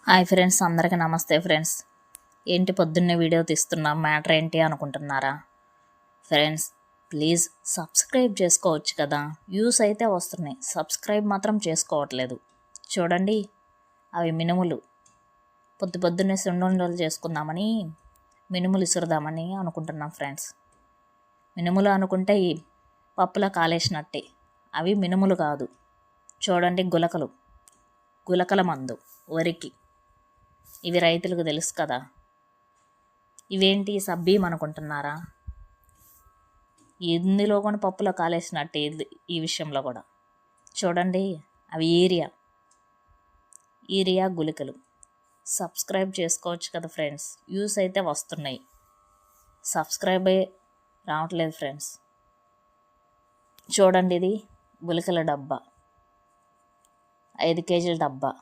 Hi friends, అందరికీ నమస్తే friends. ఏంటి పొద్దున్నే వీడియో తీస్తున్నాం, మ్యాటర్ ఏంటి అనుకుంటున్నారా ఫ్రెండ్స్? ప్లీజ్ సబ్స్క్రైబ్ చేసుకోవచ్చు కదా, వ్యూస్ అయితే వస్తున్నాయి, సబ్స్క్రైబ్ మాత్రం చేసుకోవట్లేదు. చూడండి, అవి మినుములు. పొద్దున్నే సున్నుండలు చేసుకుందామని మినుములు ఇసురుదామని అనుకుంటున్నాం ఫ్రెండ్స్. మినుములు అనుకుంటే ఈ పప్పులా కాలేసినట్టే, అవి మినుములు కాదు. చూడండి, గులకల మందు వరికి. ఇవి రైతులకు తెలుసు కదా. ఇవేంటి సబ్బీం అనుకుంటున్నారా? ఇందులో కూడా పప్పులో కాలేసినట్టు ఈ విషయంలో కూడా. చూడండి, అవి ఈరియా గుళికలు. సబ్స్క్రైబ్ చేసుకోవచ్చు కదా ఫ్రెండ్స్, వ్యూస్ అయితే వస్తున్నాయి, సబ్స్క్రైబే రావట్లేదు ఫ్రెండ్స్. చూడండి, ఇది గుళికల డబ్బా, 5 కేజీల డబ్బా.